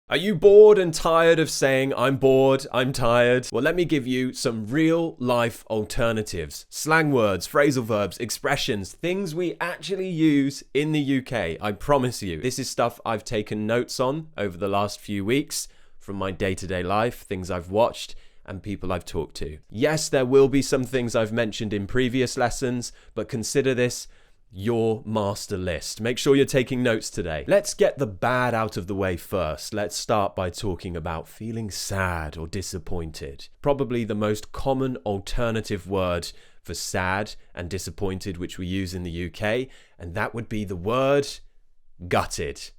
Are you bored and tired of saying, I'm bored, I'm tired? Well, let me give you some real life alternatives. Slang words, phrasal verbs, expressions, things we actually use in the UK. I promise you, this is stuff I've taken notes on over the last few weeks from my day-to-day life, things I've watched, and people I've talked to. Yes, there will be some things I've mentioned in previous lessons, but consider this your master list. Make sure you're taking notes today. Let's get the bad out of the way first. Let's start by talking about feeling sad or disappointed. Probably the most common alternative word for sad and disappointed which we use in the UK, and that would be the word gutted.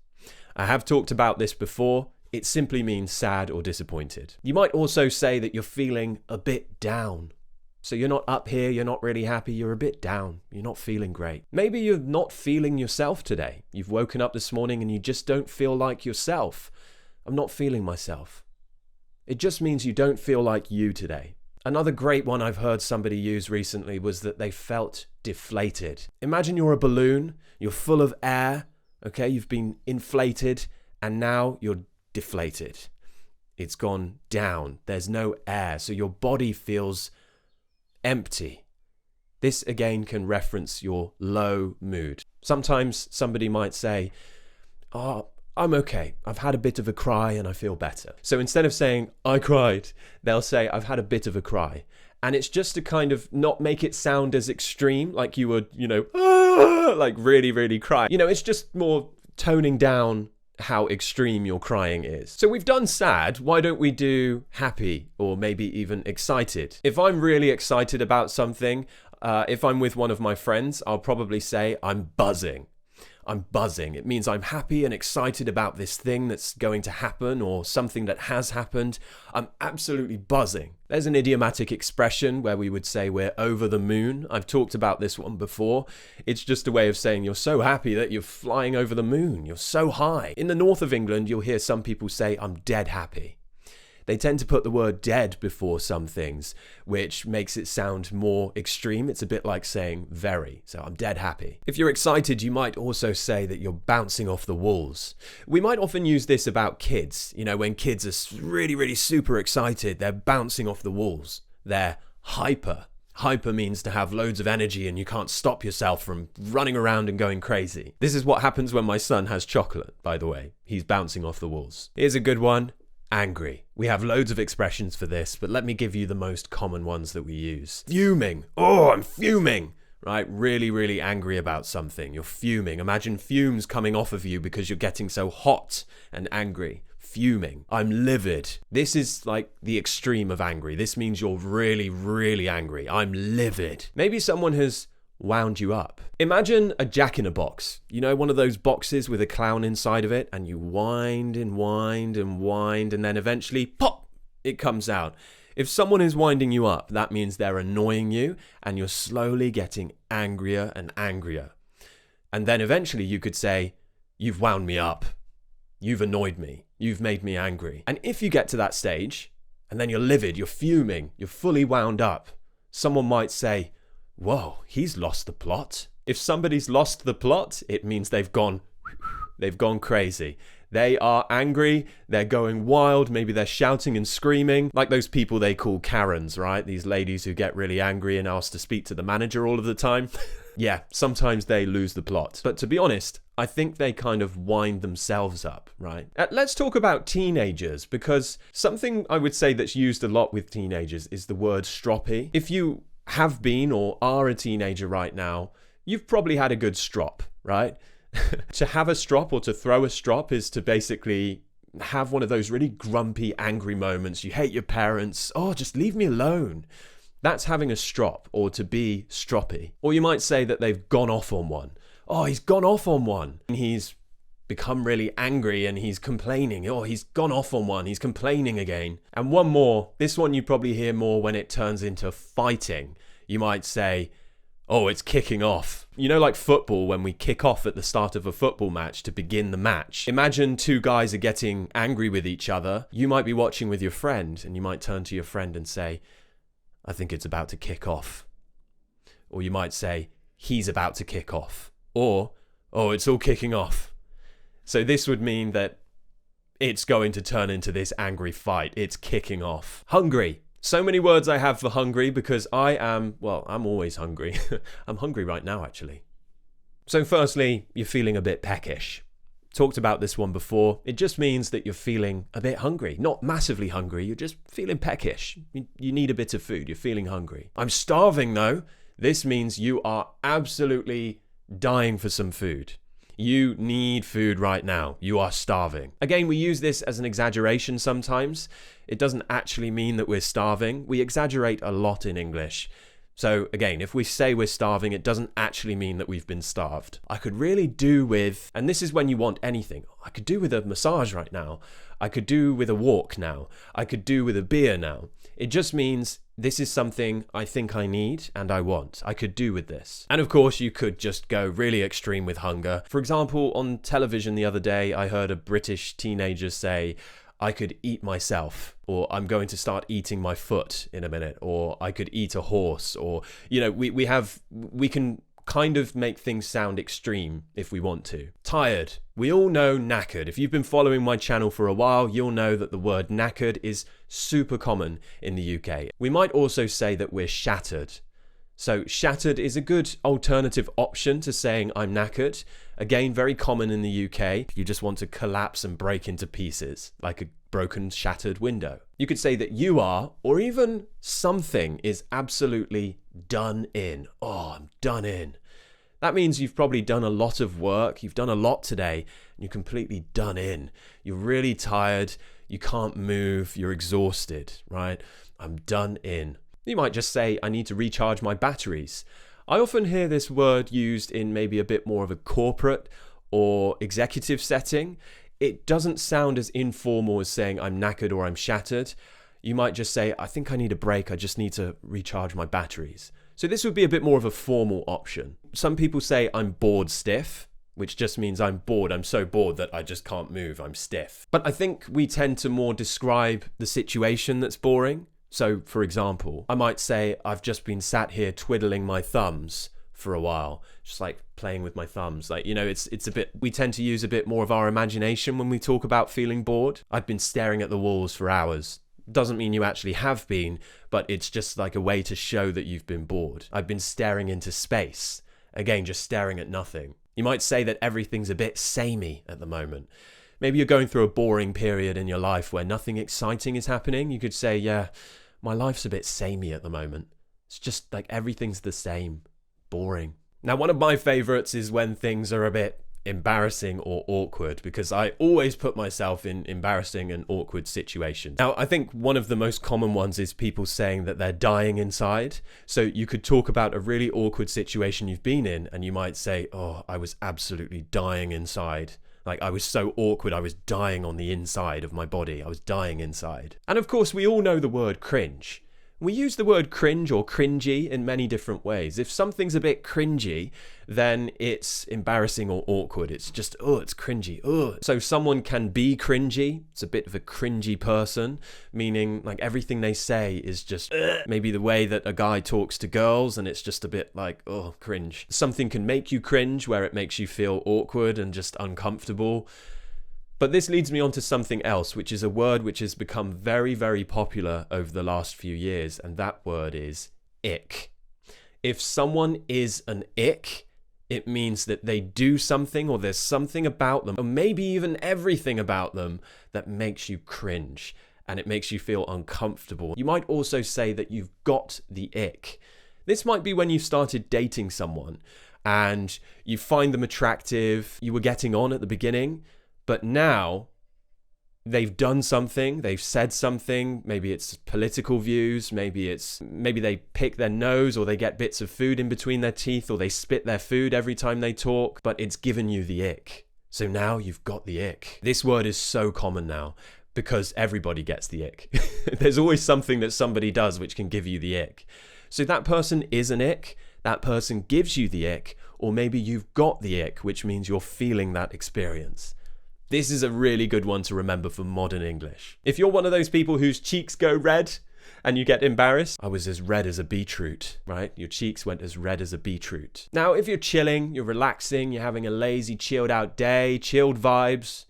I have talked about this before. It simply means sad or disappointed. You might also say that you're feeling a bit down. So you're not up here, you're not really happy, you're a bit down, you're not feeling great. Maybe you're not feeling yourself today. You've woken up this morning and you just don't feel like yourself. I'm not feeling myself. It just means you don't feel like you today. Another great one I've heard somebody use recently was that they felt deflated. Imagine you're a balloon, you're full of air, okay, you've been inflated, and now you're deflated. It's gone down, there's no air, so your body feels empty. This again can reference your low mood. Sometimes somebody might say, "Oh, I'm okay. I've had a bit of a cry and I feel better." So instead of saying, "I cried," they'll say, "I've had a bit of a cry." And it's just to kind of not make it sound as extreme, like you would, like really, really cry. It's just more toning down how extreme your crying is. So we've done sad, why don't we do happy or maybe even excited? If I'm really excited about something, if I'm with one of my friends, I'll probably say I'm buzzing. I'm buzzing. It means I'm happy and excited about this thing that's going to happen or something that has happened. I'm absolutely buzzing. There's an idiomatic expression where we would say we're over the moon. I've talked about this one before. It's just a way of saying you're so happy that you're flying over the moon. You're so high. In the north of England, you'll hear some people say, I'm dead happy. They tend to put the word dead before some things, which makes it sound more extreme. It's a bit like saying very. So I'm dead happy. If you're excited, you might also say that you're bouncing off the walls. We might often use this about kids. When kids are really, really super excited, they're bouncing off the walls. They're hyper. Hyper means to have loads of energy and you can't stop yourself from running around and going crazy. This is what happens when my son has chocolate, by the way. He's bouncing off the walls. Here's a good one. Angry. We have loads of expressions for this, but let me give you the most common ones that we use. Fuming. Oh, I'm fuming. Right? Really, really angry about something. You're fuming. Imagine fumes coming off of you because you're getting so hot and angry. Fuming. I'm livid. This is like the extreme of angry. This means you're really, really angry. I'm livid. Maybe someone has wound you up. Imagine a jack-in-a-box. One of those boxes with a clown inside of it, and you wind and wind and wind, and then eventually, pop, it comes out. If someone is winding you up, that means they're annoying you, and you're slowly getting angrier and angrier. And then eventually you could say, you've wound me up. You've annoyed me. You've made me angry. And if you get to that stage, and then you're livid, you're fuming, you're fully wound up, someone might say, whoa, he's lost the plot. If somebody's lost the plot, it means they've gone crazy. They are angry, they're going wild, maybe they're shouting and screaming, like those people they call Karens, right? These ladies who get really angry and ask to speak to the manager all of the time. Yeah, sometimes they lose the plot. But to be honest, I think they kind of wind themselves up, right? Let's talk about teenagers, because something I would say that's used a lot with teenagers is the word stroppy. If you have been or are a teenager right now, you've probably had a good strop, right? To have a strop or to throw a strop is to basically have one of those really grumpy, angry moments. You hate your parents. Oh, just leave me alone. That's having a strop, or to be stroppy. Or you might say that they've gone off on one. Oh, he's gone off on one. He's become really angry and he's complaining. Oh, he's gone off on one. He's complaining again. And one more. This one you probably hear more when it turns into fighting. You might say, oh, it's kicking off. Like football, when we kick off at the start of a football match to begin the match. Imagine two guys are getting angry with each other. You might be watching with your friend and you might turn to your friend and say, I think it's about to kick off. Or you might say, he's about to kick off. Or, oh, it's all kicking off. So this would mean that it's going to turn into this angry fight. It's kicking off. Hungry. So many words I have for hungry because I'm always hungry. I'm hungry right now, actually. So firstly, you're feeling a bit peckish. Talked about this one before. It just means that you're feeling a bit hungry. Not massively hungry, you're just feeling peckish. You need a bit of food, you're feeling hungry. I'm starving though. This means you are absolutely dying for some food. You need food right now. You are starving. Again, we use this as an exaggeration sometimes. It doesn't actually mean that we're starving. We exaggerate a lot in English. So again, if we say we're starving, it doesn't actually mean that we've been starved. I could really do with, and this is when you want anything. I could do with a massage right now. I could do with a walk now. I could do with a beer now. It just means this is something I think I need and I want. I could do with this. And of course, you could just go really extreme with hunger. For example, on television the other day, I heard a British teenager say, I could eat myself, or I'm going to start eating my foot in a minute, or I could eat a horse, or, you know, we can kind of make things sound extreme if we want to. Tired. We all know knackered. If you've been following my channel for a while, you'll know that the word knackered is super common in the UK. We might also say that we're shattered. So shattered is a good alternative option to saying I'm knackered. Again, very common in the UK. You just want to collapse and break into pieces, like a broken, shattered window. You could say that you are, or even something is absolutely done in. Oh, I'm done in. That means you've probably done a lot of work. You've done a lot today, and you're completely done in. You're really tired. You can't move. You're exhausted, right? I'm done in. You might just say, I need to recharge my batteries. I often hear this word used in maybe a bit more of a corporate or executive setting. It doesn't sound as informal as saying I'm knackered or I'm shattered. You might just say, I think I need a break. I just need to recharge my batteries. So this would be a bit more of a formal option. Some people say I'm bored stiff, which just means I'm bored. I'm so bored that I just can't move. I'm stiff. But I think we tend to more describe the situation that's boring. So, for example, I might say, I've just been sat here twiddling my thumbs for a while, just like playing with my thumbs. Like, you know, it's a bit, we tend to use a bit more of our imagination when we talk about feeling bored. I've been staring at the walls for hours. Doesn't mean you actually have been, but it's just like a way to show that you've been bored. I've been staring into space. Again, just staring at nothing. You might say that everything's a bit samey at the moment. Maybe you're going through a boring period in your life where nothing exciting is happening. You could say, yeah, my life's a bit samey at the moment. It's just like everything's the same. Boring. Now, one of my favorites is when things are a bit embarrassing or awkward, because I always put myself in embarrassing and awkward situations. Now, I think one of the most common ones is people saying that they're dying inside. So you could talk about a really awkward situation you've been in, and you might say, oh, I was absolutely dying inside. Like, I was so awkward, I was dying on the inside of my body. I was dying inside. And of course, we all know the word cringe. We use the word cringe or cringey in many different ways. If something's a bit cringy, then it's embarrassing or awkward. It's just, oh, it's cringy. Oh. So someone can be cringy. It's a bit of a cringy person, meaning like everything they say is just maybe the way that a guy talks to girls, and it's just a bit like, oh, cringe. Something can make you cringe where it makes you feel awkward and just uncomfortable. But this leads me on to something else, which is a word which has become very, very popular over the last few years, and that word is ick. If someone is an ick, it means that they do something, or there's something about them, or maybe even everything about them, that makes you cringe, and it makes you feel uncomfortable. You might also say that you've got the ick. This might be when you started dating someone, and you find them attractive, you were getting on at the beginning, but now they've done something, they've said something, maybe it's political views, maybe they pick their nose, or they get bits of food in between their teeth, or they spit their food every time they talk, but it's given you the ick. So now you've got the ick. This word is so common now because everybody gets the ick. There's always something that somebody does which can give you the ick. So that person is an ick, that person gives you the ick, or maybe you've got the ick, which means you're feeling that experience. This is a really good one to remember for modern English. If you're one of those people whose cheeks go red and you get embarrassed, I was as red as a beetroot, right? Your cheeks went as red as a beetroot. Now, if you're chilling, you're relaxing, you're having a lazy, chilled out day, chilled vibes,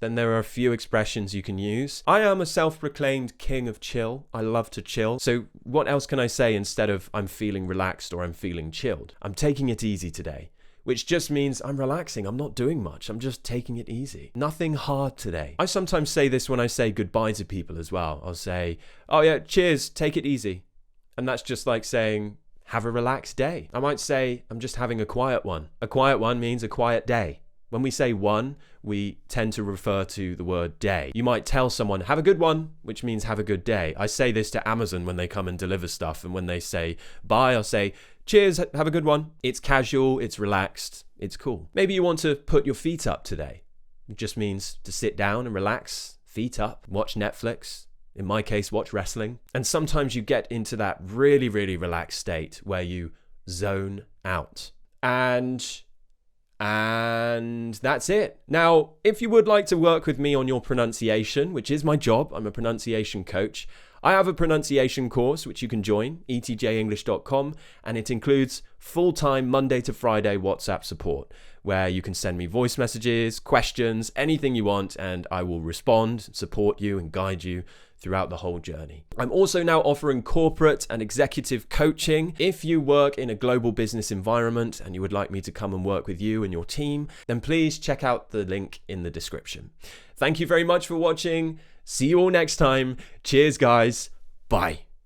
then there are a few expressions you can use. I am a self-proclaimed king of chill. I love to chill. So what else can I say instead of I'm feeling relaxed or I'm feeling chilled? I'm taking it easy today, which just means I'm relaxing. I'm not doing much. I'm just taking it easy. Nothing hard today. I sometimes say this when I say goodbye to people as well. I'll say, oh yeah, cheers, take it easy. And that's just like saying, have a relaxed day. I might say, I'm just having a quiet one. A quiet one means a quiet day. When we say one, we tend to refer to the word day. You might tell someone, have a good one, which means have a good day. I say this to Amazon when they come and deliver stuff, and when they say bye, I'll say, cheers, have a good one. It's casual, it's relaxed, it's cool. Maybe you want to put your feet up today. It just means to sit down and relax, feet up, watch Netflix. In my case, watch wrestling. And sometimes you get into that really, really relaxed state where you zone out. And that's it. Now, if you would like to work with me on your pronunciation, which is my job, I'm a pronunciation coach, I have a pronunciation course which you can join, etjenglish.com, and it includes full-time Monday to Friday WhatsApp support, where you can send me voice messages, questions, anything you want, and I will respond, support you, and guide you throughout the whole journey. I'm also now offering corporate and executive coaching. If you work in a global business environment and you would like me to come and work with you and your team, then please check out the link in the description. Thank you very much for watching. See you all next time. Cheers, guys. Bye.